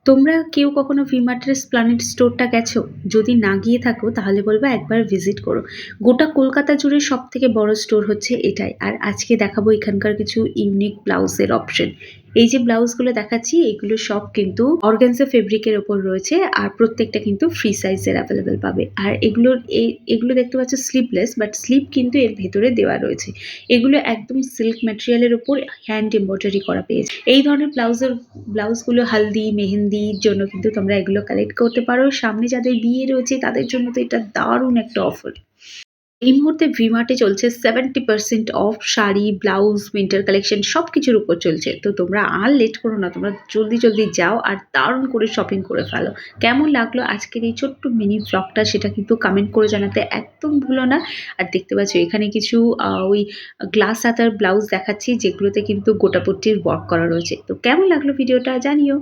তোমরা কেউ কখনো ভি-মার্টের এসপ্ল্যানেড স্টোরটা গেছো? যদি না গিয়ে থাকো তাহলে বলব একবার ভিজিট করো। গোটা কলকাতা জুড়ে সবথেকে বড় স্টোর হচ্ছে এটাই। আর আজকে দেখাবো এখানকার কিছু ইউনিক ব্লাউজের অপশন। এই যে ব্লাউজগুলো দেখাচ্ছি এগুলো সব কিন্তু অর্গানজা ফেব্রিকের ওপর রয়েছে আর প্রত্যেকটা কিন্তু ফ্রি সাইজের অ্যাভেলেবেল পাবে। আর এগুলো দেখতে পাচ্ছ স্লিভলেস বাট স্লিভ কিন্তু এর ভেতরে দেওয়া রয়েছে। এগুলো একদম সিল্ক ম্যাটেরিয়ালের উপর হ্যান্ড এমব্রয়ডারি করা পেয়েছে। এই ধরনের ব্লাউজগুলো হালদি, মেহেন্দির জন্য কিন্তু তোমরা এগুলো কালেক্ট করতে পারো। সামনে যাদের বিয়ে রয়েছে তাদের জন্য তো এটা দারুণ একটা অফার। এই মুহূর্তে ভি-মার্টে চলছে 70% of sari, blouse, winter collection সবকিছুর উপর চলছে। তো তোমরা আর লেট করো না। তোমরা জলদি যাও আর দারুণ করে শপিং করে ফেলো। কেমন লাগলো আজকের এই ছোট্ট মিনি ভ্লগটা সেটা কিন্তু কমেন্ট করে জানাতে একদম ভুলো না। আর দেখতে পাচ্ছ এখানে কিছু ওই গ্লাস হাতার ব্লাউজ দেখাচ্ছি যেগুলোতে কিন্তু গোটাপট্টির ওয়ার্ক করা রয়েছে। তো কেমন লাগলো ভিডিওটা জানিও।